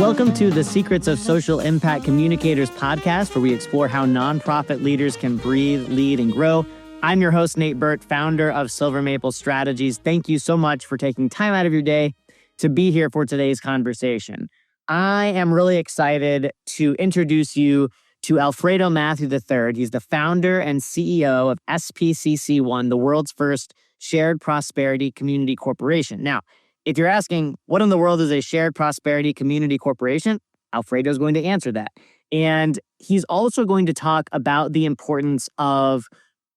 Welcome to the Secrets of Social Impact Communicators podcast, where we explore how nonprofit leaders can breathe, lead, and grow. I'm your host, Nate Burt, founder of Silver Maple Strategies. Thank you so much for taking time out of your day to be here for today's conversation. I am really excited to introduce you to Alfredo Mathew III. He's the founder and CEO of SPCC One, the world's first shared prosperity community corporation. Now, if you're asking, what in the world is a shared prosperity community corporation? Alfredo is going to answer that. And he's also going to talk about the importance of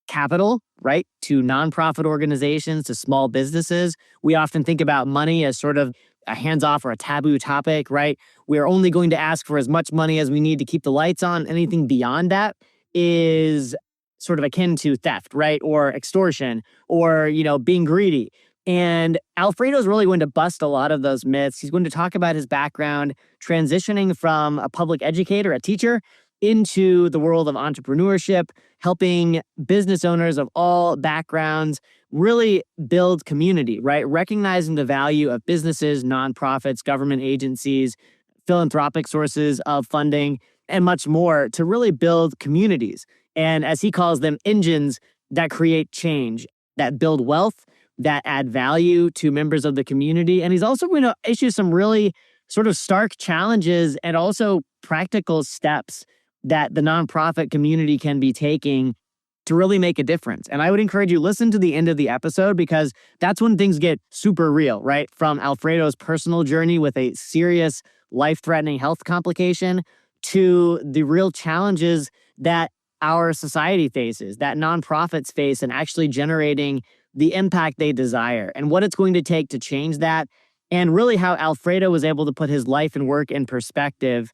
capital, right, to nonprofit organizations, to small businesses. We often think about money as sort of a hands-off or a taboo topic, right? We're only going to ask for as much money as we need to keep the lights on. Anything beyond that is sort of akin to theft, right? Or extortion, or, being greedy. And Alfredo's really going to bust a lot of those myths. He's going to talk about his background transitioning from a public educator, a teacher, into the world of entrepreneurship, helping business owners of all backgrounds really build community, right? Recognizing the value of businesses, nonprofits, government agencies, philanthropic sources of funding, and much more to really build communities. And as he calls them, engines that create change, that build wealth, that add value to members of the community. And he's also going to issue some really sort of stark challenges and also practical steps that the nonprofit community can be taking to really make a difference. And I would encourage you, listen to the end of the episode, because that's when things get super real, right? From Alfredo's personal journey with a serious life-threatening health complication to the real challenges that our society faces, that nonprofits face, and actually generating the impact they desire and what it's going to take to change that, and really how Alfredo was able to put his life and work in perspective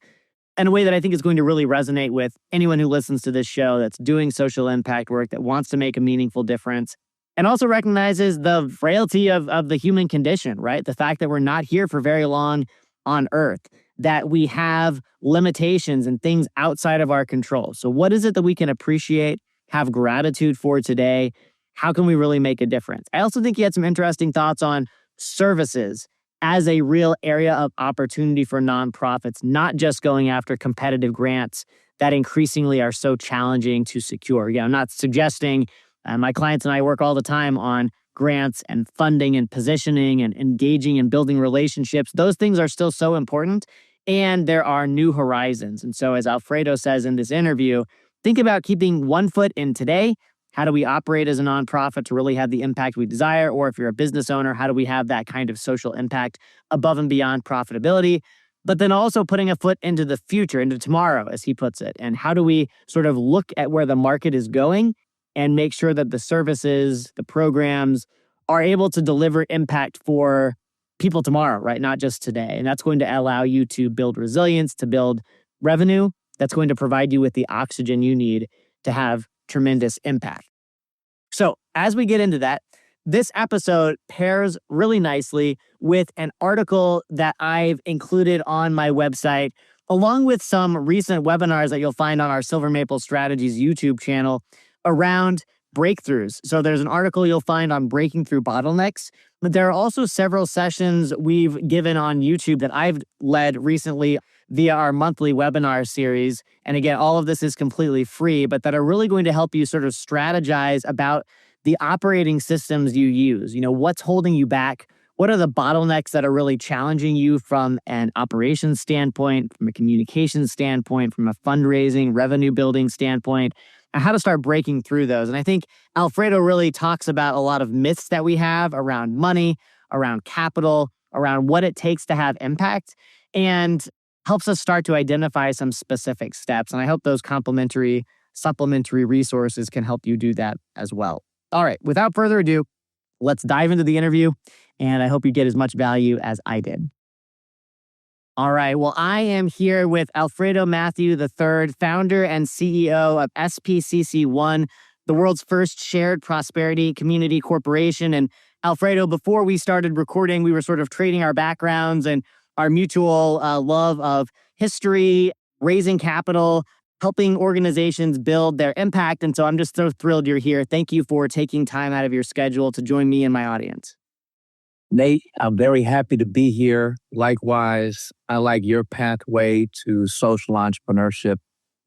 in a way that I think is going to really resonate with anyone who listens to this show that's doing social impact work, that wants to make a meaningful difference, and also recognizes the frailty of the human condition, right? The fact that we're not here for very long on Earth, that we have limitations and things outside of our control. So what is it that we can appreciate, have gratitude for today? How can we really make a difference? I also think he had some interesting thoughts on services as a real area of opportunity for nonprofits, not just going after competitive grants that increasingly are so challenging to secure. Yeah, I'm not suggesting, my clients and I work all the time on grants and funding and positioning and engaging and building relationships. Those things are still so important, and there are new horizons. And so as Alfredo says in this interview, think about keeping one foot in today. How do we operate as a nonprofit to really have the impact we desire? Or if you're a business owner, how do we have that kind of social impact above and beyond profitability? But then also putting a foot into the future, into tomorrow, as he puts it. And how do we sort of look at where the market is going and make sure that the services, the programs are able to deliver impact for people tomorrow, right? Not just today. And that's going to allow you to build resilience, to build revenue. That's going to provide you with the oxygen you need to have tremendous impact. So as we get into that, this episode pairs really nicely with an article that I've included on my website, along with some recent webinars that you'll find on our Silver Maple Strategies YouTube channel around breakthroughs. So there's an article you'll find on breaking through bottlenecks, but there are also several sessions we've given on YouTube that I've led recently via our monthly webinar series. And again, all of this is completely free, but that are really going to help you sort of strategize about the operating systems you use. What's holding you back? What are the bottlenecks that are really challenging you from an operations standpoint, from a communication standpoint, from a fundraising, revenue building standpoint, and how to start breaking through those. And I think Alfredo really talks about a lot of myths that we have around money, around capital, around what it takes to have impact, and helps us start to identify some specific steps. And I hope those complementary, supplementary resources can help you do that as well. All right, without further ado, let's dive into the interview, and I hope you get as much value as I did. All right, well, I am here with Alfredo Mathew III, founder and CEO of SPCC One, the world's first shared prosperity community corporation. And Alfredo, before we started recording, we were sort of trading our backgrounds and our mutual love of history, raising capital, helping organizations build their impact. And so I'm just so thrilled you're here. Thank you for taking time out of your schedule to join me and my audience. Nate, I'm very happy to be here. Likewise, I like your pathway to social entrepreneurship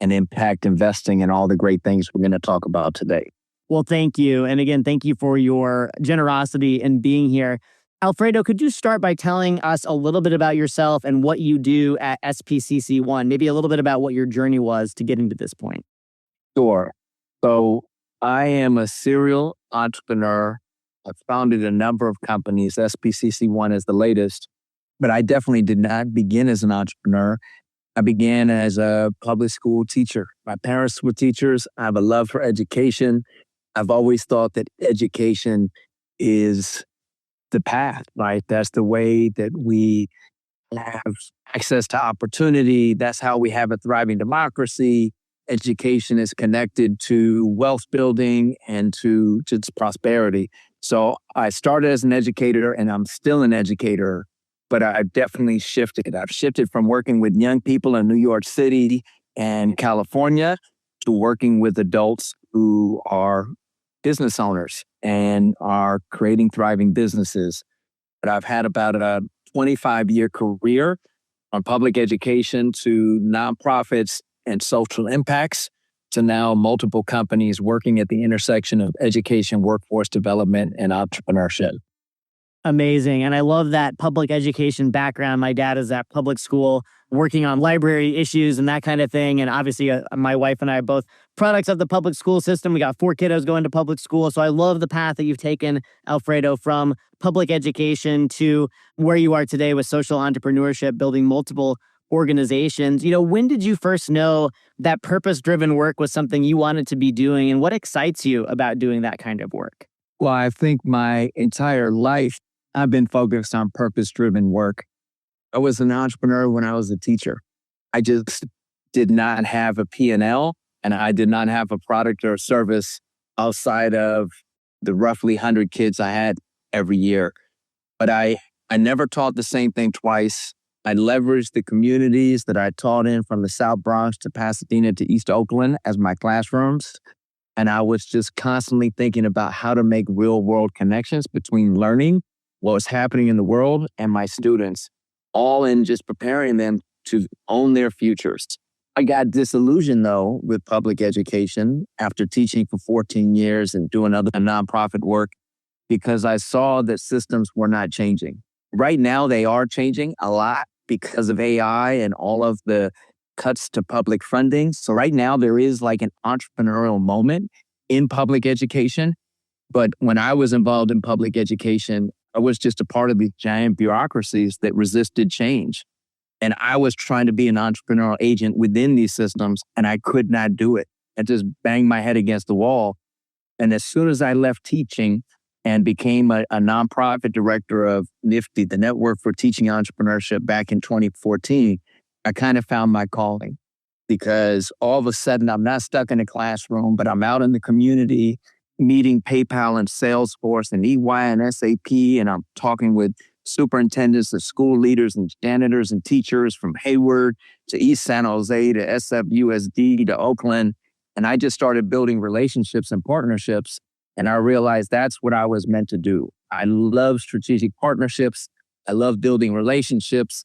and impact investing and all the great things we're going to talk about today. Well, thank you. And again, thank you for your generosity in being here. Alfredo, could you start by telling us a little bit about yourself and what you do at SPCC One? Maybe a little bit about what your journey was to getting to this point. Sure. So I am a serial entrepreneur. I've founded a number of companies. SPCC One is the latest, but I definitely did not begin as an entrepreneur. I began as a public school teacher. My parents were teachers. I have a love for education. I've always thought that education is the path, right? That's the way that we have access to opportunity. That's how we have a thriving democracy. Education is connected to wealth building and to just prosperity. So I started as an educator and I'm still an educator, but I've definitely shifted. I've shifted from working with young people in New York City and California to working with adults who are business owners and are creating thriving businesses. But I've had about a 25-year career on public education to nonprofits and social impacts to now multiple companies working at the intersection of education, workforce development, and entrepreneurship. Amazing. And I love that public education background. My dad is at public school working on library issues and that kind of thing. And obviously, my wife and I are both products of the public school system. We got 4 kiddos going to public school. So I love the path that you've taken, Alfredo, from public education to where you are today with social entrepreneurship, building multiple organizations. When did you first know that purpose-driven work was something you wanted to be doing? And what excites you about doing that kind of work? Well, I think my entire life, I've been focused on purpose-driven work. I was an entrepreneur when I was a teacher. I just did not have a P&L and I did not have a product or service outside of the roughly 100 kids I had every year. But I never taught the same thing twice. I leveraged the communities that I taught in from the South Bronx to Pasadena to East Oakland as my classrooms. And I was just constantly thinking about how to make real world connections between learning, what was happening in the world, and my students, all in just preparing them to own their futures. I got disillusioned, though, with public education after teaching for 14 years and doing other nonprofit work because I saw that systems were not changing. Right now, they are changing a lot because of AI and all of the cuts to public funding. So right now, there is like an entrepreneurial moment in public education. But when I was involved in public education, I was just a part of these giant bureaucracies that resisted change. And I was trying to be an entrepreneurial agent within these systems, and I could not do it. I just banged my head against the wall. And as soon as I left teaching and became a nonprofit director of NIFTY, the Network for Teaching Entrepreneurship, back in 2014, I kind of found my calling because all of a sudden I'm not stuck in a classroom, but I'm out in the community meeting PayPal and Salesforce and EY and SAP, and I'm talking with superintendents of school leaders and janitors and teachers from Hayward to East San Jose to SFUSD to Oakland. And I just started building relationships and partnerships. And I realized that's what I was meant to do. I love strategic partnerships. I love building relationships.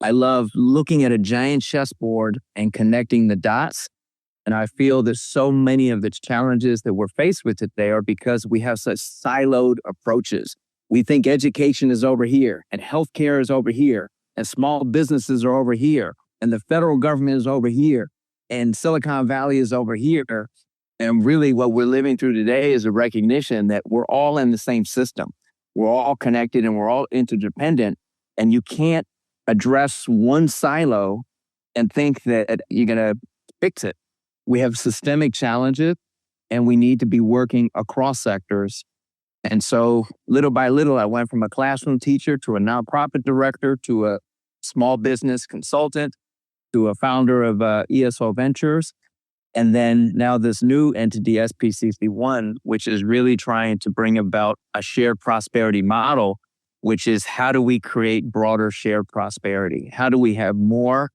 I love looking at a giant chessboard and connecting the dots. And I feel that so many of the challenges that we're faced with today are because we have such siloed approaches. We think education is over here and healthcare is over here and small businesses are over here and the federal government is over here and Silicon Valley is over here. And really what we're living through today is a recognition that we're all in the same system. We're all connected and we're all interdependent. And you can't address one silo and think that you're going to fix it. We have systemic challenges and we need to be working across sectors. And so little by little, I went from a classroom teacher to a nonprofit director to a small business consultant to a founder of ESO Ventures. And then now this new entity, SPCC One, which is really trying to bring about a shared prosperity model, which is how do we create broader shared prosperity? How do we have more,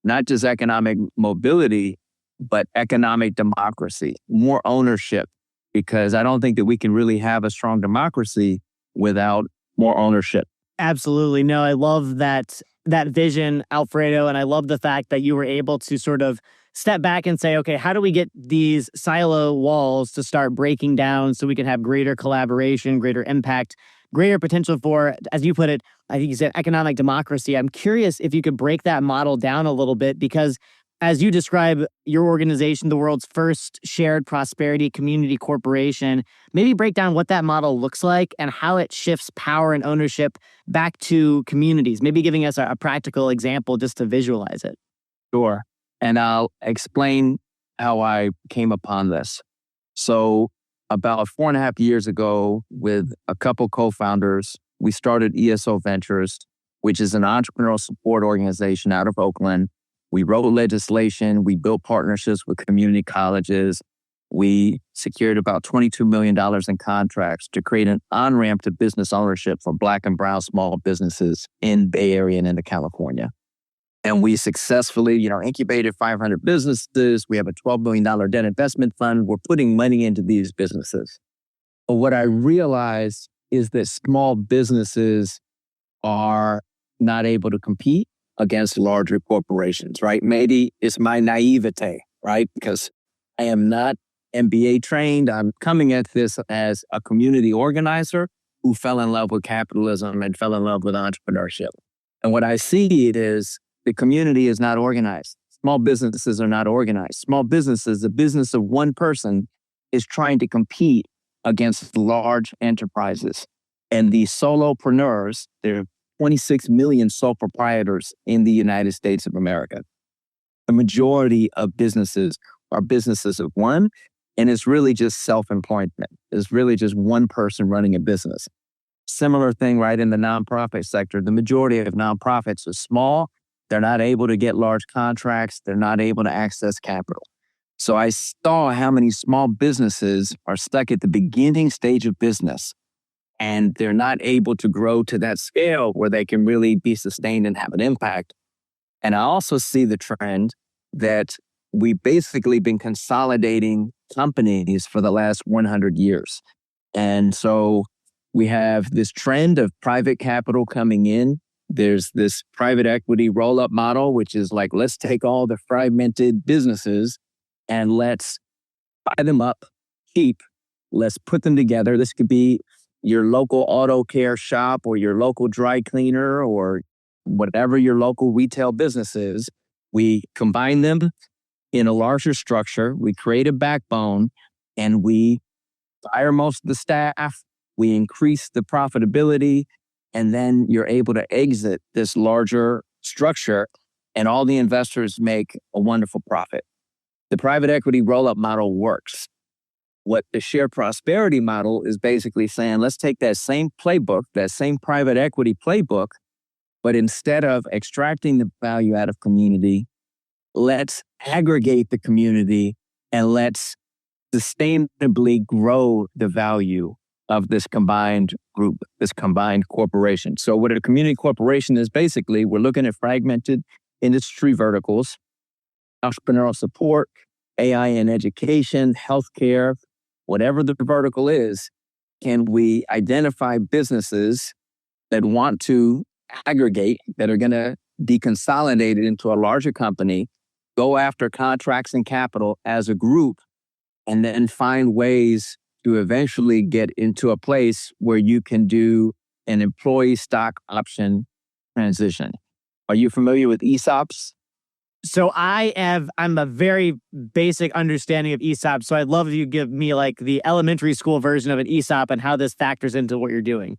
not just economic mobility, but economic democracy, more ownership? Because I don't think that we can really have a strong democracy without more ownership. Absolutely. No, I love that vision, Alfredo, and I love the fact that you were able to sort of step back and say, okay, how do we get these silo walls to start breaking down so we can have greater collaboration, greater impact, greater potential for, as you put it, I think you said economic democracy. I'm curious if you could break that model down a little bit because as you describe your organization, the world's first shared prosperity community corporation, maybe break down what that model looks like and how it shifts power and ownership back to communities, maybe giving us a practical example just to visualize it. Sure. And I'll explain how I came upon this. So about 4.5 years ago, with a couple co-founders, we started ESO Ventures, which is an entrepreneurial support organization out of Oakland. We wrote legislation. We built partnerships with community colleges. We secured about $22 million in contracts to create an on-ramp to business ownership for Black and brown small businesses in Bay Area and into California. And we successfully, incubated 500 businesses. We have a $12 billion debt investment fund. We're putting money into these businesses. But what I realized is that small businesses are not able to compete against larger corporations, right? Maybe it's my naivete, right? Because I am not MBA trained. I'm coming at this as a community organizer who fell in love with capitalism and fell in love with entrepreneurship. And what I see it is the community is not organized. Small businesses are not organized. Small businesses, the business of one person, is trying to compete against large enterprises. And these solopreneurs, there are 26 million sole proprietors in the United States of America. The majority of businesses are businesses of one, and it's really just self-employment. It's really just one person running a business. Similar thing right in the nonprofit sector. The majority of nonprofits are small. They're not able to get large contracts. They're not able to access capital. So I saw how many small businesses are stuck at the beginning stage of business, and they're not able to grow to that scale where they can really be sustained and have an impact. And I also see the trend that we've basically been consolidating companies for the last 100 years. And so we have this trend of private capital coming in. There's this private equity roll-up model, which is like, let's take all the fragmented businesses and let's buy them up cheap. Let's put them together. This could be your local auto care shop or your local dry cleaner or whatever your local retail business is. We combine them in a larger structure. We create a backbone and we fire most of the staff. We increase the profitability, and then you're able to exit this larger structure and all the investors make a wonderful profit. The private equity roll-up model works. What the shared prosperity model is basically saying, let's take that same playbook, that same private equity playbook, but instead of extracting the value out of community, let's aggregate the community and let's sustainably grow the value of this combined group, this combined corporation. So what a community corporation is basically, we're looking at fragmented industry verticals, entrepreneurial support, AI and education, healthcare, whatever the vertical is. Can we identify businesses that want to aggregate, that are going to be consolidated into a larger company, go after contracts and capital as a group, and then find ways to eventually get into a place where you can do an employee stock option transition. Are you familiar with ESOPs? So I'm a very basic understanding of ESOP. So I'd love if you give me like the elementary school version of an ESOP and how this factors into what you're doing.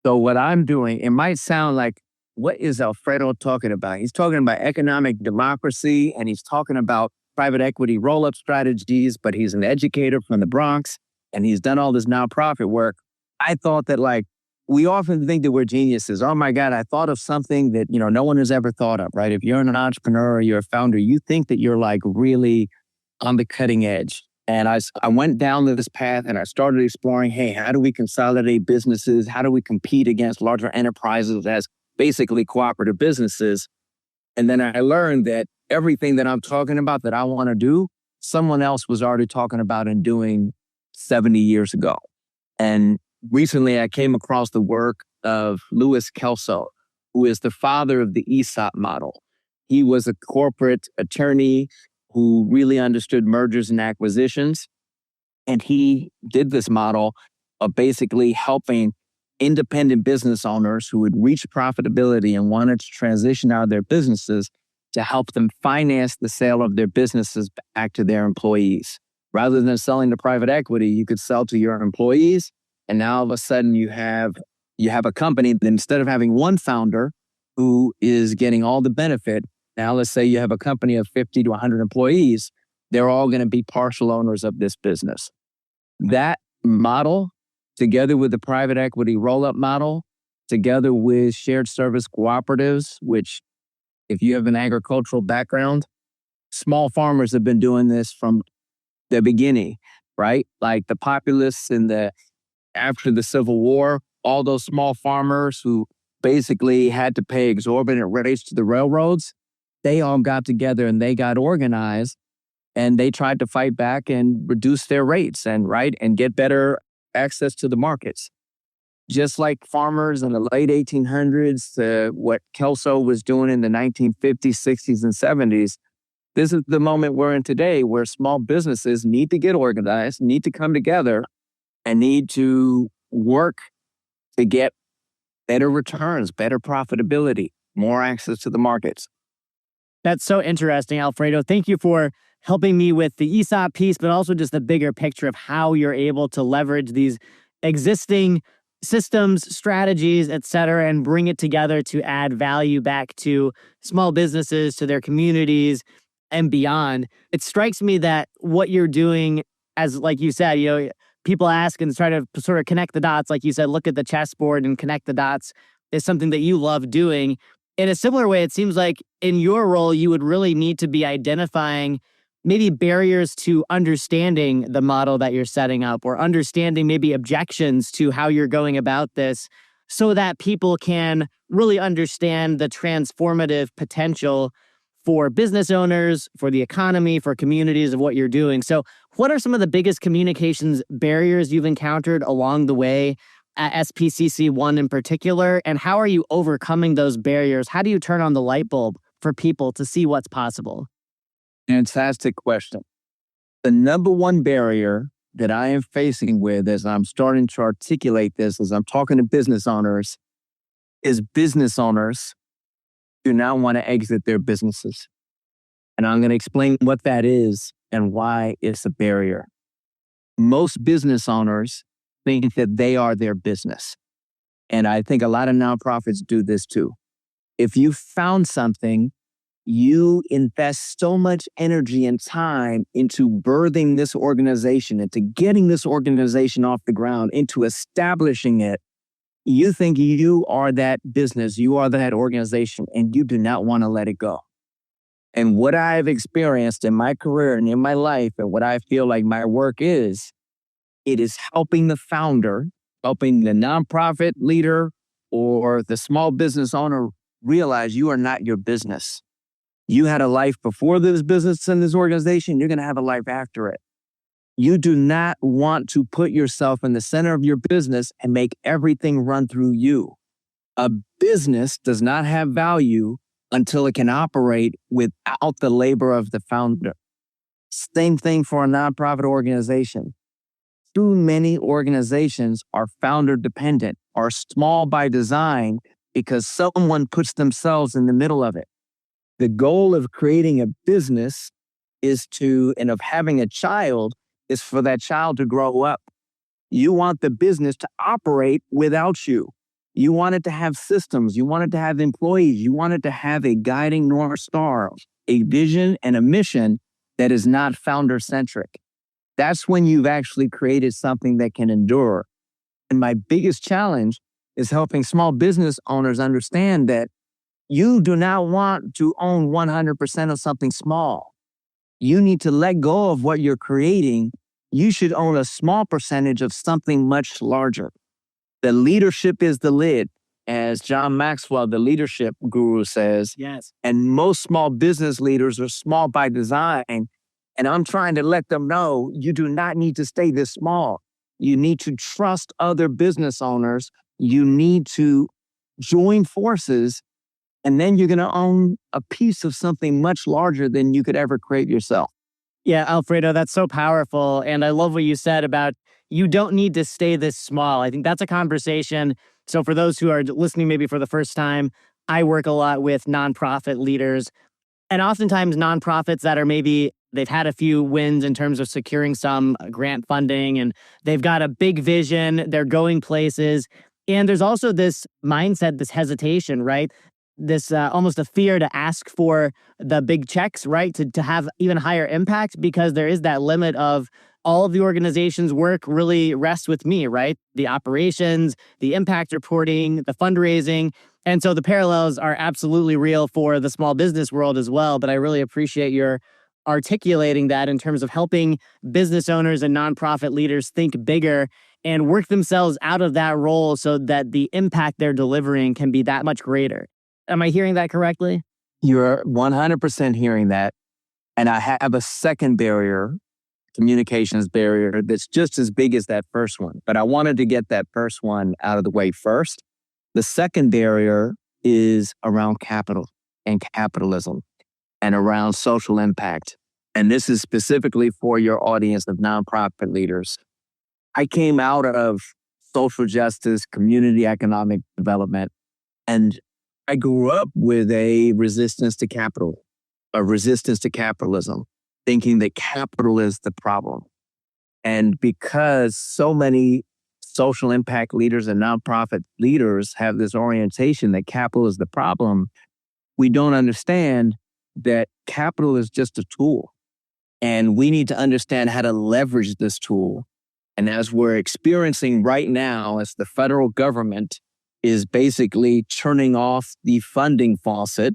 So what I'm doing, it might sound like, what is Alfredo talking about? He's talking about economic democracy and he's talking about private equity roll-up strategies, but he's an educator from the Bronx and he's done all this nonprofit work. I thought that we often think that we're geniuses. Oh my God, I thought of something that, no one has ever thought of, right? If you're an entrepreneur or you're a founder, you think that you're really on the cutting edge. And I went down this path and I started exploring, hey, how do we consolidate businesses? How do we compete against larger enterprises as basically cooperative businesses? And then I learned that everything that I'm talking about that I want to do, someone else was already talking about and doing 70 years ago. And recently I came across the work of Louis Kelso, who is the father of the ESOP model. He was a corporate attorney who really understood mergers and acquisitions. And he did this model of basically helping independent business owners who had reached profitability and wanted to transition out of their businesses to help them finance the sale of their businesses back to their employees. Rather than selling to private equity, you could sell to your employees. And now all of a sudden you have a company that instead of having one founder who is getting all the benefit, now let's say you have a company of 50 to 100 employees, they're all going to be partial owners of this business. That model, together with the private equity roll-up model, together with shared service cooperatives, which if you have an agricultural background, small farmers have been doing this from the beginning, right? Like the populists after the Civil War, all those small farmers who basically had to pay exorbitant rates to the railroads, they all got together and they got organized and they tried to fight back and reduce their rates and get better access to the markets. Just like farmers in the late 1800s, what Kelso was doing in the 1950s, 60s, and 70s, this is the moment we're in today where small businesses need to get organized, need to come together, and need to work to get better returns, better profitability, more access to the markets. That's so interesting, Alfredo. Thank you for helping me with the ESOP piece, but also just the bigger picture of how you're able to leverage these existing systems, strategies, et cetera, and bring it together to add value back to small businesses, to their communities, and beyond. It strikes me that what you're doing, as like you said, people ask and try to sort of connect the dots. Like you said, look at the chessboard and connect the dots is something that you love doing. In a similar way, it seems like in your role, you would really need to be identifying maybe barriers to understanding the model that you're setting up, or understanding maybe objections to how you're going about this, so that people can really understand the transformative potential for business owners, for the economy, for communities of what you're doing. So what are some of the biggest communications barriers you've encountered along the way at SPCC One in particular? And how are you overcoming those barriers? How do you turn on the light bulb for people to see what's possible? Fantastic question. The number one barrier that I am facing with as I'm starting to articulate this, as I'm talking to business owners, is business owners do not want to exit their businesses. And I'm going to explain what that is and why it's a barrier. Most business owners think that they are their business. And I think a lot of nonprofits do this too. If you found something, you invest so much energy and time into birthing this organization, into getting this organization off the ground, into establishing it. You think you are that business, you are that organization, and you do not want to let it go. And what I've experienced in my career and in my life, and what I feel like my work is, it is helping the founder, helping the nonprofit leader or the small business owner realize you are not your business. You had a life before this business and this organization, you're going to have a life after it. You do not want to put yourself in the center of your business and make everything run through you. A business does not have value until it can operate without the labor of the founder. Same thing for a nonprofit organization. Too many organizations are founder dependent, are small by design because someone puts themselves in the middle of it. The goal of creating a business and of having a child is for that child to grow up. You want the business to operate without you. You want it to have systems. You want it to have employees. You want it to have a guiding North Star, a vision and a mission that is not founder-centric. That's when you've actually created something that can endure. And my biggest challenge is helping small business owners understand that you do not want to own 100% of something small. You need to let go of what you're creating. You should own a small percentage of something much larger. The leadership is the lid, as John Maxwell, the leadership guru, says. Yes. And most small business leaders are small by design. And I'm trying to let them know you do not need to stay this small. You need to trust other business owners. You need to join forces, and then you're going to own a piece of something much larger than you could ever create yourself. Yeah, Alfredo, that's so powerful. And I love what you said about you don't need to stay this small. I think that's a conversation. So, for those who are listening maybe for the first time, I work a lot with nonprofit leaders. And oftentimes, nonprofits that are maybe they've had a few wins in terms of securing some grant funding and they've got a big vision, they're going places. And there's also this mindset, this hesitation, right? This almost a fear to ask for the big checks, right? To have even higher impact because there is that limit of all of the organization's work really rests with me, right? The operations, the impact reporting, the fundraising. And so the parallels are absolutely real for the small business world as well. But I really appreciate your articulating that in terms of helping business owners and nonprofit leaders think bigger and work themselves out of that role so that the impact they're delivering can be that much greater. Am I hearing that correctly? You're 100% hearing that. And I have a second barrier, communications barrier, that's just as big as that first one. But I wanted to get that first one out of the way first. The second barrier is around capital and capitalism and around social impact. And this is specifically for your audience of nonprofit leaders. I came out of social justice, community economic development, and I grew up with a resistance to capital, a resistance to capitalism, thinking that capital is the problem. And because so many social impact leaders and nonprofit leaders have this orientation that capital is the problem, we don't understand that capital is just a tool. And we need to understand how to leverage this tool. And as we're experiencing right now, as the federal government is basically turning off the funding faucet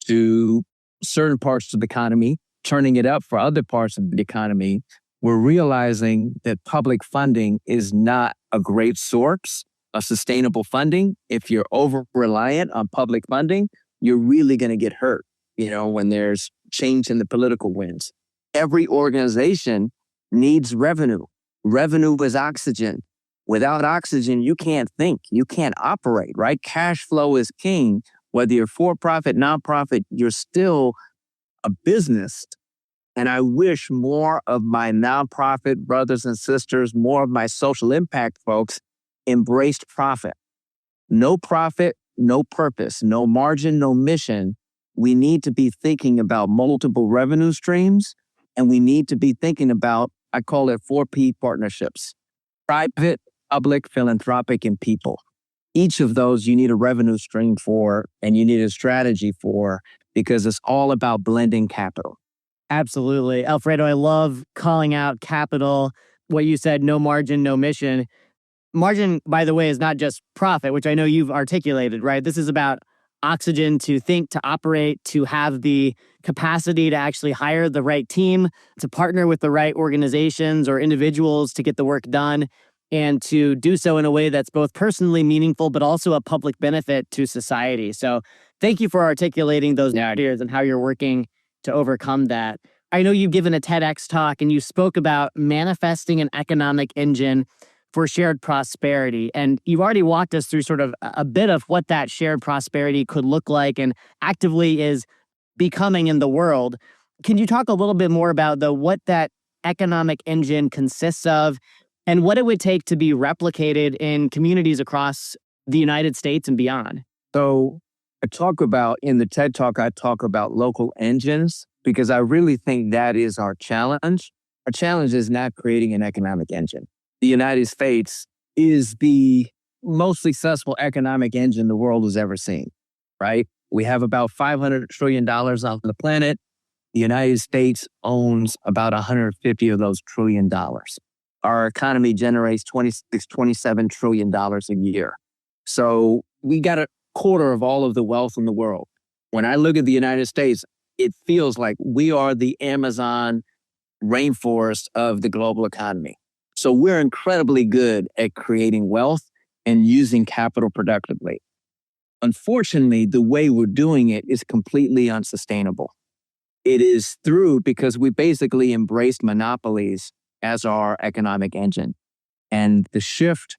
to certain parts of the economy, turning it up for other parts of the economy, we're realizing that public funding is not a great source of sustainable funding. If you're over-reliant on public funding, you're really going to get hurt, when there's change in the political winds. Every organization needs revenue. Revenue is oxygen. Without oxygen, you can't think, you can't operate, right? Cash flow is king. Whether you're for-profit, nonprofit, you're still a business. And I wish more of my nonprofit brothers and sisters, more of my social impact folks embraced profit. No profit, no purpose, no margin, no mission. We need to be thinking about multiple revenue streams, and we need to be thinking about, I call it 4P partnerships: private, public, philanthropic, and people. Each of those you need a revenue stream for, and you need a strategy for, because it's all about blending capital. Absolutely. Alfredo, I love calling out capital. What you said, no margin, no mission. Margin, by the way, is not just profit, which I know you've articulated, right? This is about oxygen to think, to operate, to have the capacity to actually hire the right team, to partner with the right organizations or individuals to get the work done, and to do so in a way that's both personally meaningful, but also a public benefit to society. So thank you for articulating those narratives and how you're working to overcome that. I know you've given a TEDx talk and you spoke about manifesting an economic engine for shared prosperity. And you've already walked us through sort of a bit of what that shared prosperity could look like and actively is becoming in the world. Can you talk a little bit more about what that economic engine consists of and what it would take to be replicated in communities across the United States and beyond? So in the TED Talk, I talk about local engines because I really think that is our challenge. Our challenge is not creating an economic engine. The United States is the most successful economic engine the world has ever seen, right? We have about $500 trillion on the planet. The United States owns about 150 of those trillion dollars. Our economy generates $27 trillion a year. So we got a quarter of all of the wealth in the world. When I look at the United States, it feels like we are the Amazon rainforest of the global economy. So we're incredibly good at creating wealth and using capital productively. Unfortunately, the way we're doing it is completely unsustainable. It is because we basically embraced monopolies as our economic engine. And the shift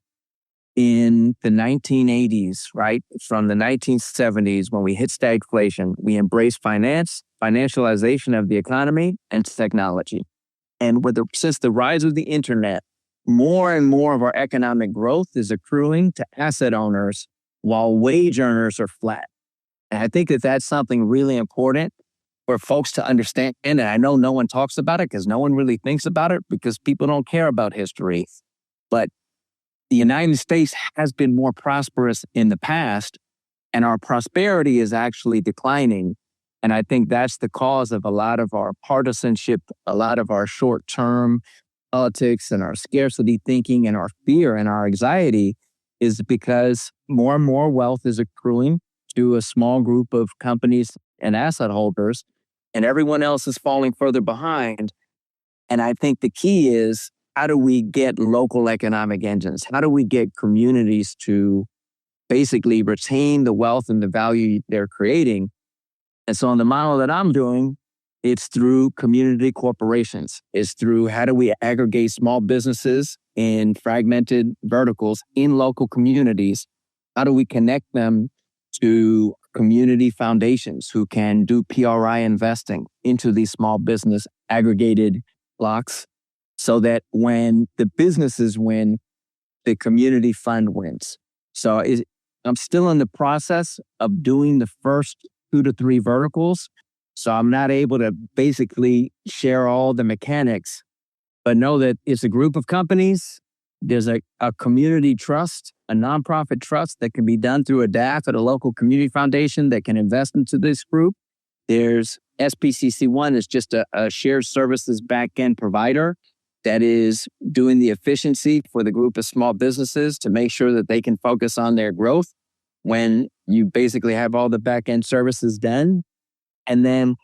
in the 1980s, right, from the 1970s, when we hit stagflation, we embraced financialization of the economy and technology. And since the rise of the internet, more and more of our economic growth is accruing to asset owners while wage earners are flat. And I think that that's something really important for folks to understand. And I know no one talks about it because no one really thinks about it because people don't care about history. But the United States has been more prosperous in the past, and our prosperity is actually declining. And I think that's the cause of a lot of our partisanship, a lot of our short-term politics and our scarcity thinking and our fear and our anxiety is because more and more wealth is accruing to a small group of companies and asset holders, and everyone else is falling further behind. And I think the key is, how do we get local economic engines? How do we get communities to basically retain the wealth and the value they're creating? And so in the model that I'm doing, it's through community corporations. It's through how do we aggregate small businesses in fragmented verticals in local communities? How do we connect them to community foundations who can do PRI investing into these small business aggregated blocks so that when the businesses win, the community fund wins? So I'm still in the process of doing the first 2 to 3 verticals. So I'm not able to basically share all the mechanics, but know that it's a group of companies. There's a community trust, a nonprofit trust that can be done through a DAF at a local community foundation that can invest into this group. There's SPCC One is just a shared services back-end provider that is doing the efficiency for the group of small businesses to make sure that they can focus on their growth when you basically have all the back-end services done. And then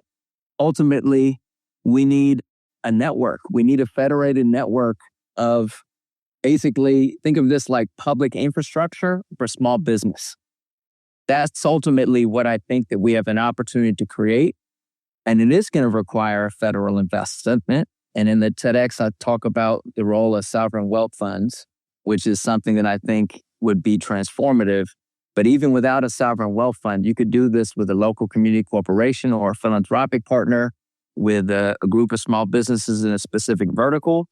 ultimately, we need a network. We need a federated network of basically, think of this like public infrastructure for small business. That's ultimately what I think that we have an opportunity to create. And it is going to require federal investment. And in the TEDx, I talk about the role of sovereign wealth funds, which is something that I think would be transformative. But even without a sovereign wealth fund, you could do this with a local community corporation or a philanthropic partner with a group of small businesses in a specific vertical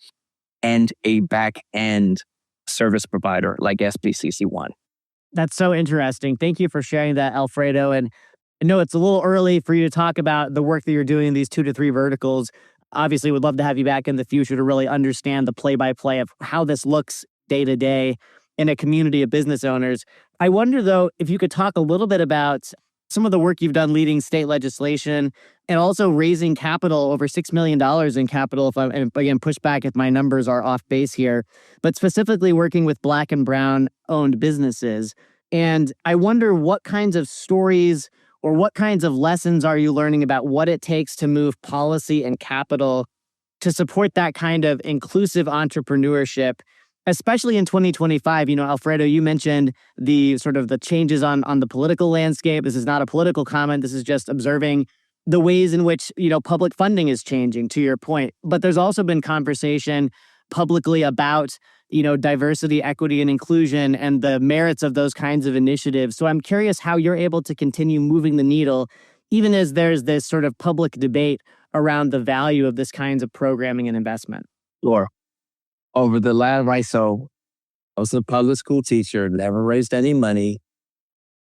and a back-end service provider like SPCC One. That's so interesting. Thank you for sharing that, Alfredo. And I know it's a little early for you to talk about the work that you're doing in these 2 to 3 verticals. Obviously, would love to have you back in the future to really understand the play-by-play of how this looks day to day in a community of business owners. I wonder, though, if you could talk a little bit about some of the work you've done leading state legislation and also raising capital, over $6 million in capital, and again, push back if my numbers are off base here, but specifically working with Black and Brown owned businesses. And I wonder what kinds of stories or what kinds of lessons are you learning about what it takes to move policy and capital to support that kind of inclusive entrepreneurship, especially in 2025. Alfredo, you mentioned the sort of the changes on the political landscape. This is not a political comment. This is just observing the ways in which, public funding is changing, to your point. But there's also been conversation publicly about, diversity, equity, and inclusion and the merits of those kinds of initiatives. So I'm curious how you're able to continue moving the needle, even as there's this sort of public debate around the value of this kinds of programming and investment. Sure. Over the last, right, so I was a public school teacher, never raised any money.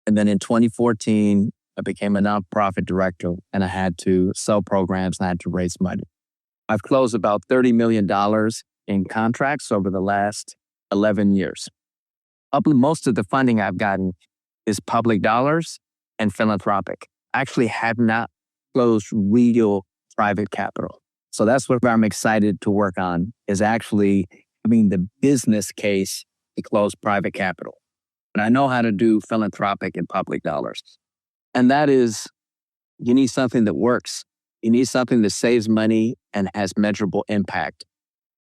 And then in 2014, I became a nonprofit director and I had to sell programs and I had to raise money. I've closed about $30 million in contracts over the last 11 years. Most of the funding I've gotten is public dollars and philanthropic. I actually have not closed real private capital. So that's what I'm excited to work on, is actually having the business case to close private capital. And I know how to do philanthropic and public dollars. And that is, you need something that works. You need something that saves money and has measurable impact.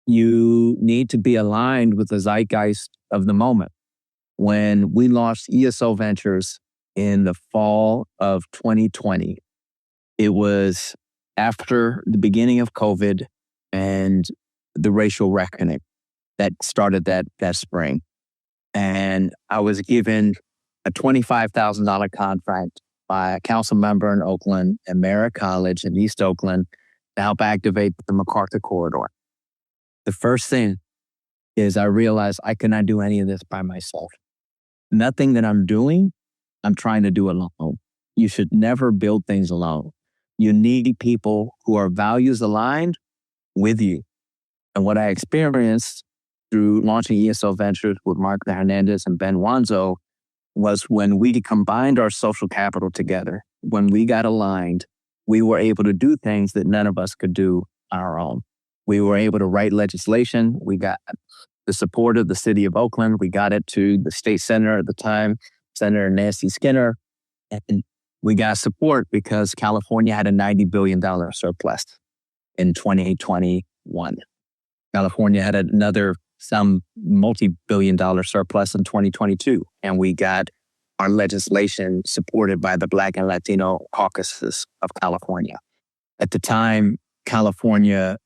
You need to be aligned with the zeitgeist of the moment. When we launched ESO Ventures in the fall of 2020, it was after the beginning of COVID and the racial reckoning. that started that spring. And I was given a $25,000 contract by a council member in Oakland and Merritt College in East Oakland to help activate the MacArthur Corridor. The first thing is I realized I could not do any of this by myself. Nothing that I'm doing, I'm trying to do alone. You should never build things alone. You need people who are values aligned with you. And what I experienced through launching ESO Ventures with Mark Hernandez and Ben Wanzo was when we combined our social capital together, when we got aligned, we were able to do things that none of us could do on our own. We were able to write legislation. We got the support of the city of Oakland. We got it to the state senator at the time, Senator Nancy Skinner. And we got support because California had a $90 billion surplus in 2021. California had some multi-billion dollar surplus in 2022. And we got our legislation supported by the Black and Latino caucuses of California. At the time, California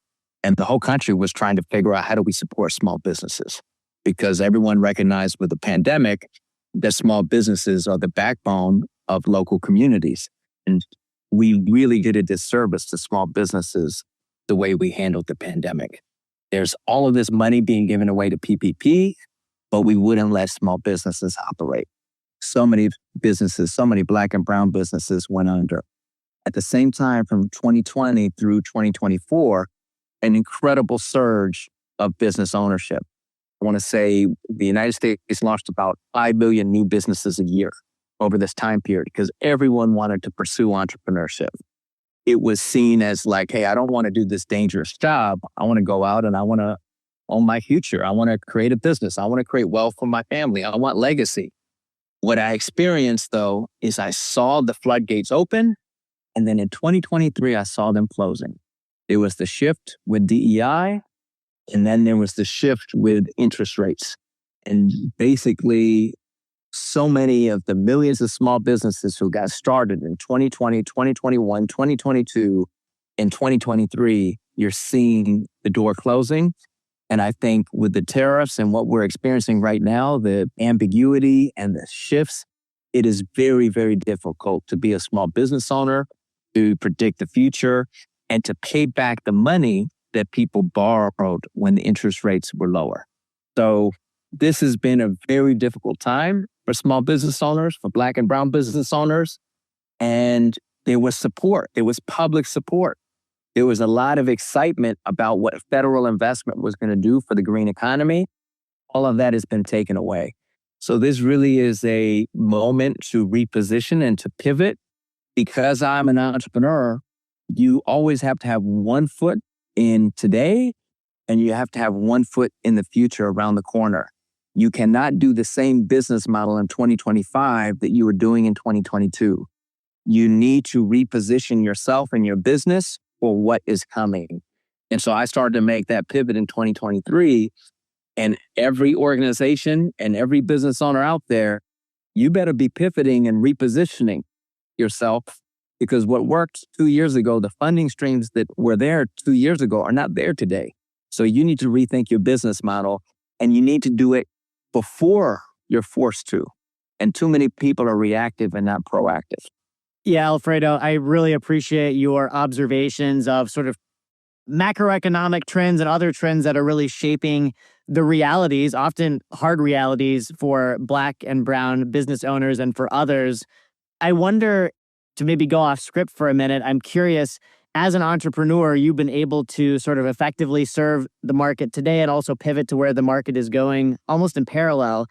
and the whole country was trying to figure out how do we support small businesses, because everyone recognized with the pandemic that small businesses are the backbone of local communities. And we really did a disservice to small businesses the way we handled the pandemic. There's all of this money being given away to PPP, but we wouldn't let small businesses operate. So many businesses, so many Black and brown businesses went under. At the same time, from 2020 through 2024, an incredible surge of business ownership. I want to say the United States launched about 5 million new businesses a year over this time period because everyone wanted to pursue entrepreneurship. It was seen as like, hey, I don't want to do this dangerous job. I want to go out and I want to own my future. I want to create a business. I want to create wealth for my family. I want legacy. What I experienced, though, is I saw the floodgates open. And then in 2023, I saw them closing. There was the shift with DEI, and then there was the shift with interest rates. And basically, so many of the millions of small businesses who got started in 2020, 2021, 2022, and 2023, you're seeing the door closing. And I think with the tariffs and what we're experiencing right now, the ambiguity and the shifts, it is very, very difficult to be a small business owner, to predict the future, and to pay back the money that people borrowed when the interest rates were lower. So this has been a very difficult time for small business owners, for Black and brown business owners. And there was support. There was public support. There was a lot of excitement about what federal investment was going to do for the green economy. All of that has been taken away. So this really is a moment to reposition and to pivot. Because I'm an entrepreneur, you always have to have one foot in today and you have to have one foot in the future around the corner. You cannot do the same business model in 2025 that you were doing in 2022. You need to reposition yourself and your business for what is coming. And so I started to make that pivot in 2023. And every organization and every business owner out there, you better be pivoting and repositioning yourself, because what worked 2 years ago, the funding streams that were there 2 years ago are not there today. So you need to rethink your business model, and you need to do it before you're forced to. And too many people are reactive and not proactive. Yeah, Alfredo, I really appreciate your observations of sort of macroeconomic trends and other trends that are really shaping the realities, often hard realities for Black and brown business owners and for others. I wonder, to maybe go off script for a minute, I'm curious, as an entrepreneur, you've been able to sort of effectively serve the market today and also pivot to where the market is going almost in parallel.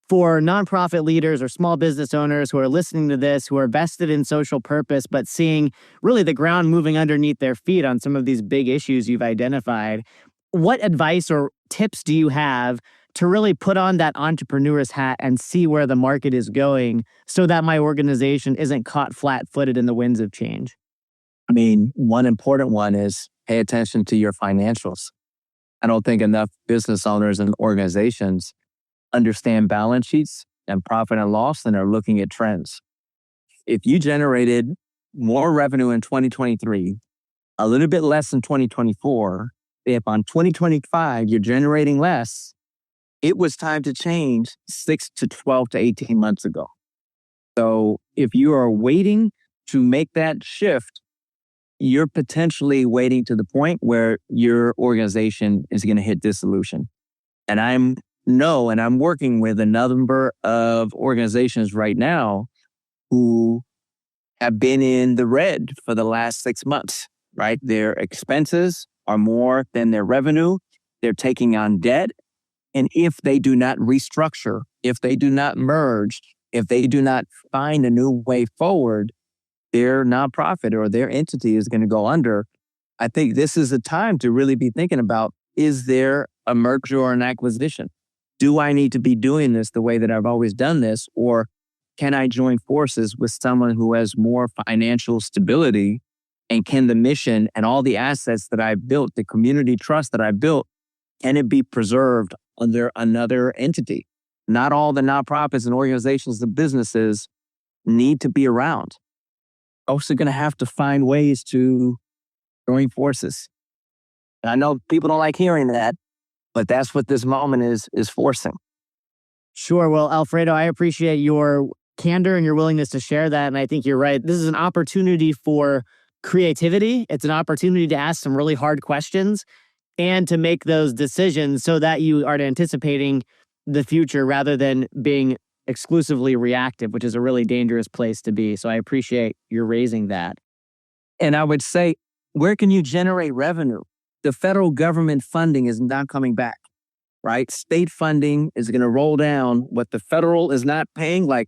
For nonprofit leaders or small business owners who are listening to this, who are vested in social purpose, but seeing really the ground moving underneath their feet on some of these big issues you've identified, what advice or tips do you have to really put on that entrepreneur's hat and see where the market is going so that my organization isn't caught flat-footed in the winds of change? I mean, one important one is pay attention to your financials. I don't think enough business owners and organizations understand balance sheets and profit and loss and are looking at trends. If you generated more revenue in 2023, a little bit less in 2024, If on 2025 you're generating less, it was time to change 6 to 12 to 18 months ago. So if you are waiting to make that shift, you're potentially waiting to the point where your organization is going to hit dissolution. And I'm working with a number of organizations right now who have been in the red for the last 6 months, right? Their expenses are more than their revenue. They're taking on debt. And if they do not restructure, if they do not merge, if they do not find a new way forward, their nonprofit or their entity is going to go under. I think this is a time to really be thinking about, is there a merger or an acquisition? Do I need to be doing this the way that I've always done this? Or can I join forces with someone who has more financial stability? And can the mission and all the assets that I've built, the community trust that I built, can it be preserved under another entity? Not all the nonprofits and organizations and businesses need to be around. Folks are going to have to find ways to join forces. And I know people don't like hearing that, but that's what this moment is forcing. Sure. Well, Alfredo, I appreciate your candor and your willingness to share that. And I think you're right. This is an opportunity for creativity. It's an opportunity to ask some really hard questions and to make those decisions so that you are anticipating the future rather than being exclusively reactive, which is a really dangerous place to be. So I appreciate your raising that. And I would say, where can you generate revenue? The federal government funding is not coming back, right? State funding is going to roll down. What the federal is not paying, like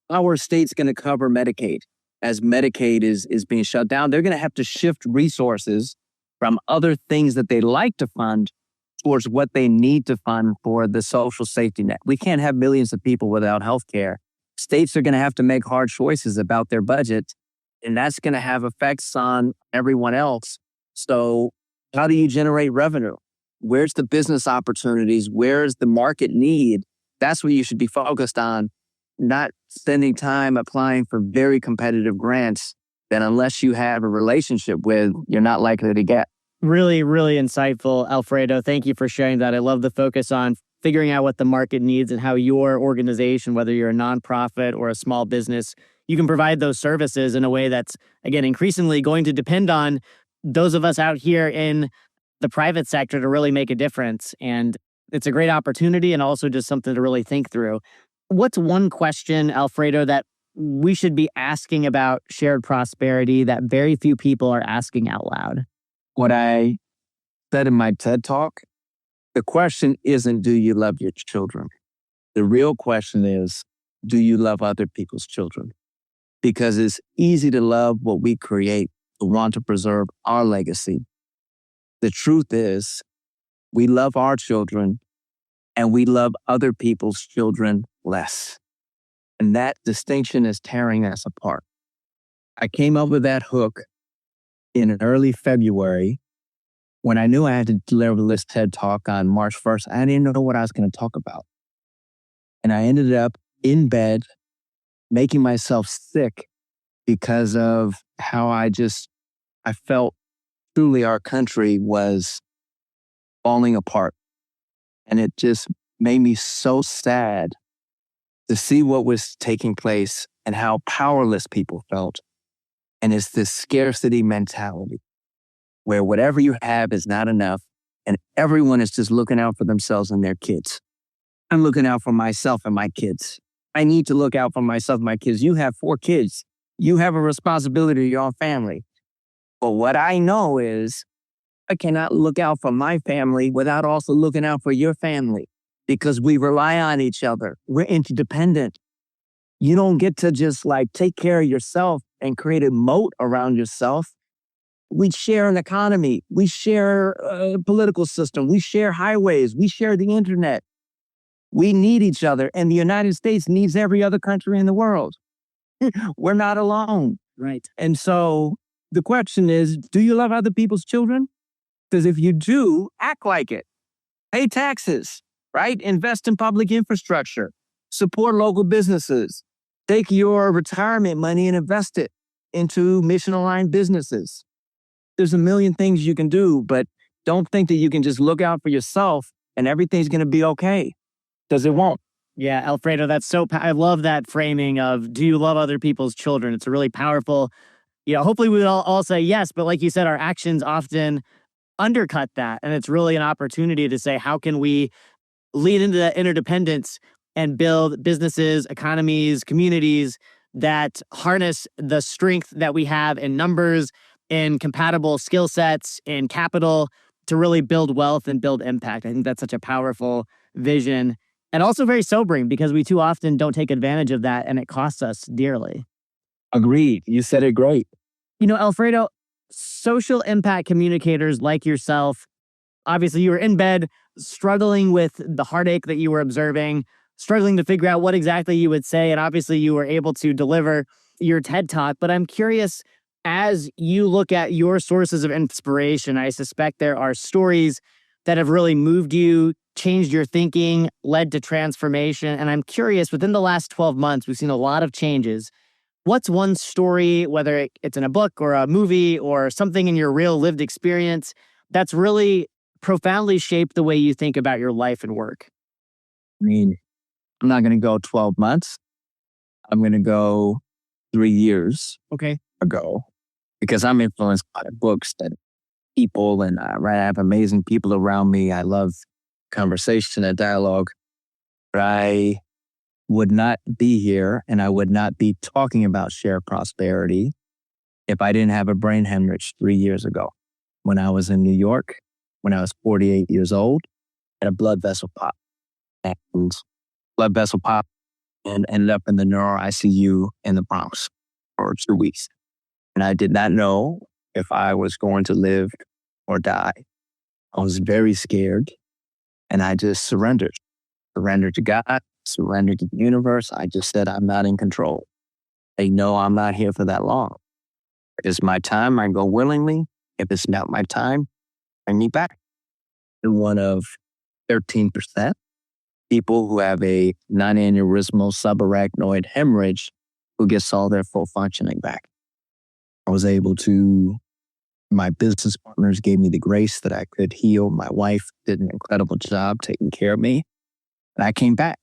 our state's going to cover Medicaid. As Medicaid is being shut down, they're going to have to shift resources from other things that they like to fund towards what they need to fund for the social safety net. We can't have millions of people without health care. States are going to have to make hard choices about their budget, and that's going to have effects on everyone else. So how do you generate revenue? Where's the business opportunities? Where's the market need? That's what you should be focused on, not spending time applying for very competitive grants that unless you have a relationship with, you're not likely to get. Really, really insightful, Alfredo. Thank you for sharing that. I love the focus on figuring out what the market needs and how your organization, whether you're a nonprofit or a small business, you can provide those services in a way that's, again, increasingly going to depend on those of us out here in the private sector to really make a difference. And it's a great opportunity and also just something to really think through. What's one question, Alfredo, that we should be asking about shared prosperity that very few people are asking out loud? What I said in my TED Talk, the question isn't, do you love your children? The real question is, do you love other people's children? Because it's easy to love what we create, to want to preserve our legacy. The truth is, we love our children and we love other people's children less. And that distinction is tearing us apart. I came up with that hook in early February when I knew I had to deliver this TED Talk on March 1st. I didn't know what I was going to talk about. And I ended up in bed making myself sick because of how I felt truly our country was falling apart. And it just made me so sad to see what was taking place and how powerless people felt. And it's this scarcity mentality where whatever you have is not enough and everyone is just looking out for themselves and their kids. I'm looking out for myself and my kids. I need to look out for myself and my kids. You have 4 kids. You have a responsibility to your own family. But what I know is I cannot look out for my family without also looking out for your family because we rely on each other. We're interdependent. You don't get to just take care of yourself and create a moat around yourself. We share an economy. We share a political system. We share highways. We share the internet. We need each other. And the United States needs every other country in the world. We're not alone. Right. And so the question is, do you love other people's children? Because if you do, act like it. Pay taxes, right? Invest in public infrastructure. Support local businesses. Take your retirement money and invest it into mission-aligned businesses. There's a million things you can do, but Don't think that you can just look out for yourself and everything's going to be okay, because it won't. Yeah, Alfredo, that's I love that framing of, do you love other people's children? It's a really powerful, hopefully we all say yes, but like you said, our actions often undercut that. And it's really an opportunity to say, how can we lead into that interdependence and build businesses, economies, communities that harness the strength that we have in numbers, in compatible skill sets, in capital to really build wealth and build impact. I think that's such a powerful vision and also very sobering because we too often don't take advantage of that and it costs us dearly. Agreed. You said it great. Alfredo, social impact communicators like yourself, obviously you were in bed struggling with the heartache that you were observing, struggling to figure out what exactly you would say. And obviously you were able to deliver your TED Talk. But I'm curious, as you look at your sources of inspiration, I suspect there are stories that have really moved you, changed your thinking, led to transformation. And I'm curious, within the last 12 months, we've seen a lot of changes. What's one story, whether it's in a book or a movie or something in your real lived experience, that's really profoundly shaped the way you think about your life and work? I mean, I'm not going to go 12 months. I'm going to go 3 years Okay. ago, because I'm influenced by the books that people, and I have amazing people around me. I love conversation and dialogue. But I would not be here and I would not be talking about shared prosperity if I didn't have a brain hemorrhage 3 years ago. When I was in New York, when I was 48 years old, I had a blood vessel pop. And blood vessel pop and ended up in the neuro ICU in the Bronx for 2 weeks. And I did not know if I was going to live or die. I was very scared and I just surrendered to God, surrendered to the universe. I just said, I'm not in control. They know I'm not here for that long. If it's my time, I go willingly. If it's not my time, bring me back. And one of 13% people who have a non-aneurysmal subarachnoid hemorrhage who gets all their full functioning back. I was able to, my business partners gave me the grace that I could heal. My wife did an incredible job taking care of me. And I came back.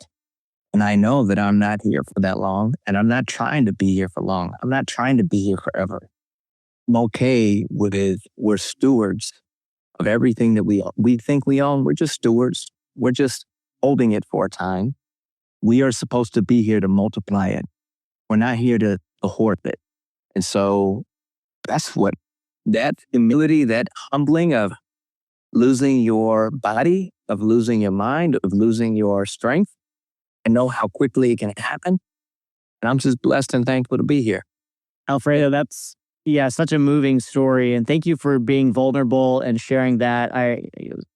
And I know that I'm not here for that long. And I'm not trying to be here for long. I'm not trying to be here forever. I'm okay with, we're stewards of everything that we think we own. We're just stewards. We're just holding it for a time. We are supposed to be here to multiply it. We're not here to hoard it. And so that's what, that humility, that humbling of losing your body, of losing your mind, of losing your strength, I know how quickly it can happen. And I'm just blessed and thankful to be here. Alfredo, that's such a moving story. And thank you for being vulnerable and sharing that. I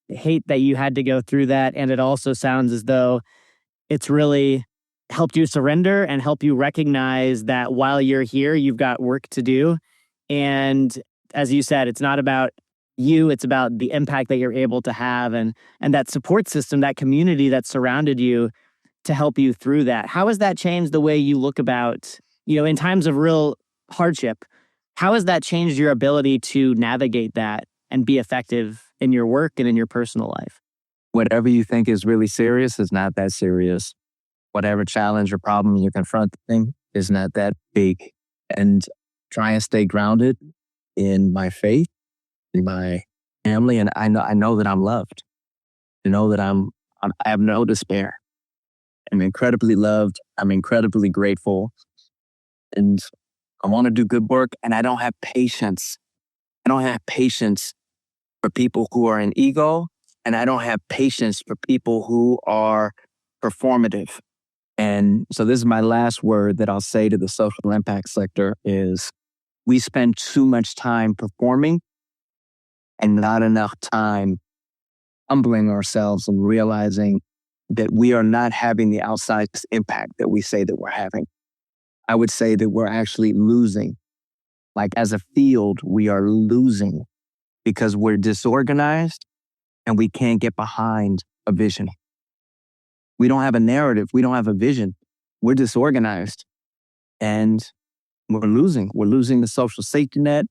hate that you had to go through that. And it also sounds as though it's really helped you surrender and help you recognize that while you're here, you've got work to do. And as you said, it's not about you, it's about the impact that you're able to have and that support system, that community that surrounded you to help you through that. How has that changed the way you look about, in times of real hardship, how has that changed your ability to navigate that and be effective in your work and in your personal life? Whatever you think is really serious is not that serious. Whatever challenge or problem you're confronting is not that big. And try and stay grounded in my faith, in my family. And I know that I'm loved. To know that I have no despair. I'm incredibly loved. I'm incredibly grateful. And I want to do good work. And I don't have patience. I don't have patience for people who are in ego. And I don't have patience for people who are performative. And so this is my last word that I'll say to the social impact sector is we spend too much time performing and not enough time humbling ourselves and realizing that we are not having the outsized impact that we say that we're having. I would say that we're actually losing. Like as a field, we are losing because we're disorganized and we can't get behind a vision. We don't have a narrative. We don't have a vision. We're disorganized and we're losing. We're losing the social safety net.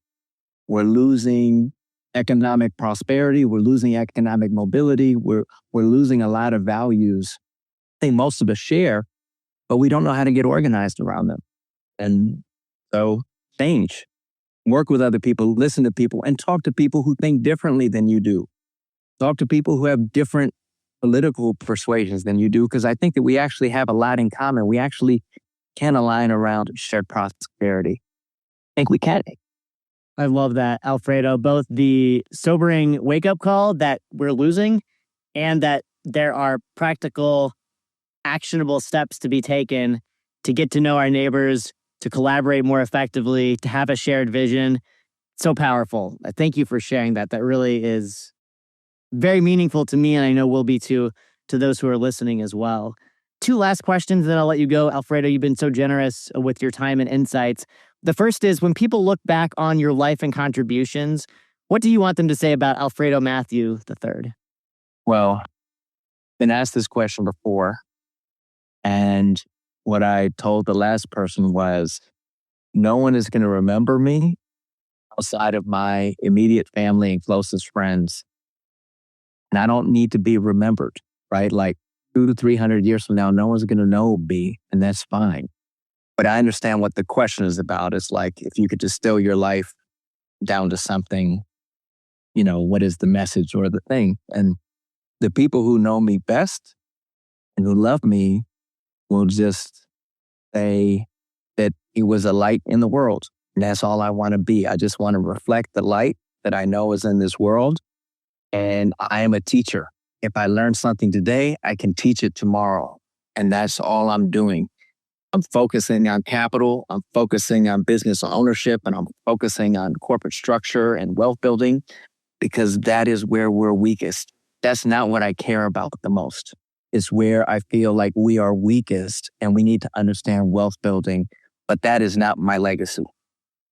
We're losing economic prosperity. We're losing economic mobility. We're losing a lot of values. I think most of us share, but we don't know how to get organized around them. And so change, work with other people, listen to people, and talk to people who think differently than you do. Talk to people who have different political persuasions than you do, because I think that we actually have a lot in common. We actually can align around shared prosperity. I think we can. I love that, Alfredo. Both the sobering wake-up call that we're losing and that there are practical, actionable steps to be taken to get to know our neighbors, to collaborate more effectively, to have a shared vision. So powerful. Thank you for sharing that. That really is very meaningful to me, and I know will be to those who are listening as well. Two last questions, then I'll let you go. Alfredo, you've been so generous with your time and insights. The first is, when people look back on your life and contributions, what do you want them to say about Alfredo Mathew III? Well, been asked this question before, and what I told the last person was, no one is going to remember me outside of my immediate family and closest friends. And I don't need to be remembered, right? Like 200 to 300 years from now, no one's going to know me, and that's fine. But I understand what the question is about. It's like, if you could distill your life down to something, what is the message or the thing? And the people who know me best and who love me will just say that he was a light in the world. And that's all I want to be. I just want to reflect the light that I know is in this world. And I am a teacher. If I learn something today, I can teach it tomorrow. And that's all I'm doing. I'm focusing on capital. I'm focusing on business ownership, and I'm focusing on corporate structure and wealth building, because that is where we're weakest. That's not what I care about the most. It's where I feel like we are weakest, and we need to understand wealth building. But that is not my legacy.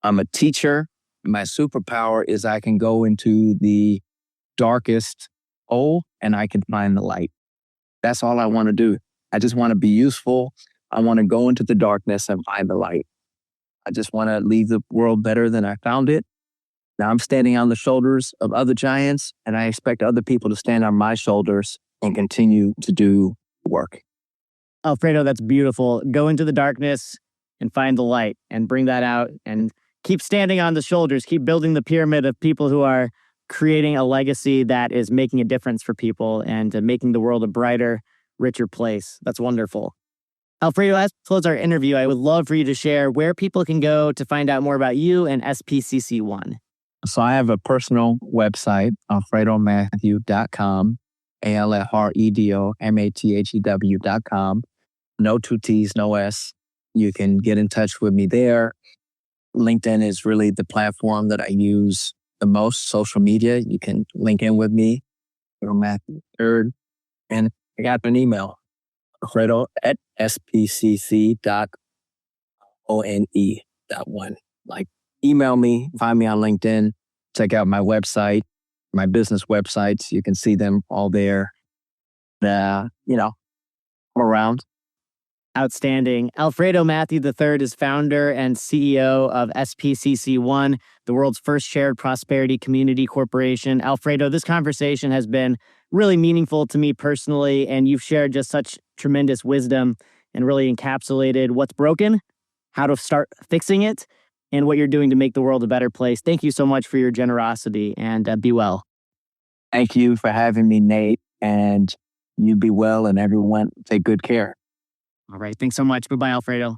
I'm a teacher. My superpower is I can go into the darkest hole and I can find the light. That's all I want to do. I just want to be useful. I want to go into the darkness and find the light. I just want to leave the world better than I found it. Now I'm standing on the shoulders of other giants, and I expect other people to stand on my shoulders and continue to do work. Alfredo, that's beautiful. Go into the darkness and find the light and bring that out, and keep standing on the shoulders. Keep building the pyramid of people who are creating a legacy that is making a difference for people and making the world a brighter, richer place. That's wonderful. Alfredo, as we close our interview, I would love for you to share where people can go to find out more about you and SPCC One. So I have a personal website, alfredomathew.com, alfredomathew.com. No two T's, no S. You can get in touch with me there. LinkedIn is really the platform that I use the most. Social media, you can link in with me, Alfredo Mathew III. And I got an email, alfredo@spcc.one. Like, email me, find me on LinkedIn, check out my website, my business websites. You can see them all there. I'm around. Outstanding. Alfredo Mathew III is founder and CEO of SPCC One, the world's first shared prosperity community corporation. Alfredo, this conversation has been really meaningful to me personally, and you've shared just such tremendous wisdom and really encapsulated what's broken, how to start fixing it, and what you're doing to make the world a better place. Thank you so much for your generosity, and be well. Thank you for having me, Nate, and you be well, and everyone take good care. All right. Thanks so much. Goodbye, Alfredo.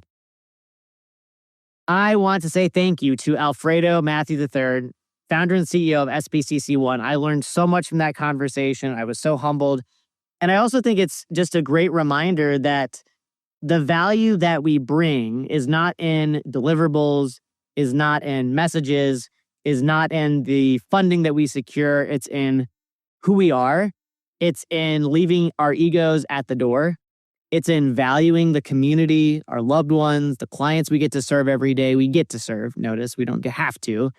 I want to say thank you to Alfredo Mathew III, founder and CEO of SPCC One. I learned so much from that conversation. I was so humbled. And I also think it's just a great reminder that the value that we bring is not in deliverables, is not in messages, is not in the funding that we secure. It's in who we are. It's in leaving our egos at the door. It's in valuing the community, our loved ones, the clients we get to serve every day. We get to serve. Notice we don't have to.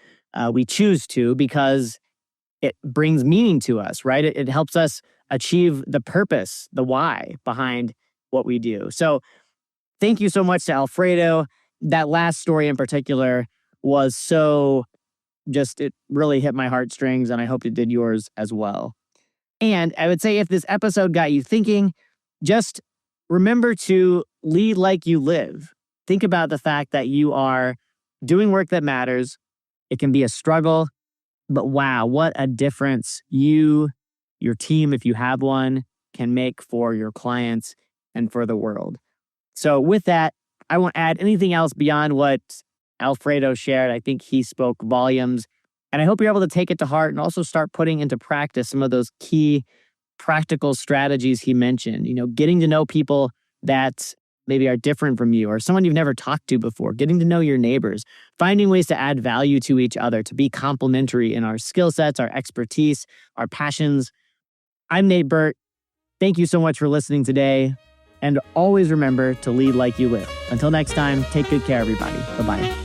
We choose to, because it brings meaning to us, right? It helps us achieve the purpose, the why behind what we do. So thank you so much to Alfredo. That last story in particular was so it really hit my heartstrings, and I hope it did yours as well. And I would say if this episode got you thinking, just remember to lead like you live. Think about the fact that you are doing work that matters. It can be a struggle, but wow, what a difference you, your team, if you have one, can make for your clients and for the world. So with that, I won't add anything else beyond what Alfredo shared. I think he spoke volumes, and I hope you're able to take it to heart and also start putting into practice some of those key practical strategies he mentioned. Getting to know people that maybe are different from you or someone you've never talked to before, getting to know your neighbors, finding ways to add value to each other, to be complementary in our skill sets, our expertise, our passions. I'm Nate Burt. Thank you so much for listening today. And always remember to lead like you live. Until next time, take good care, everybody. Bye-bye.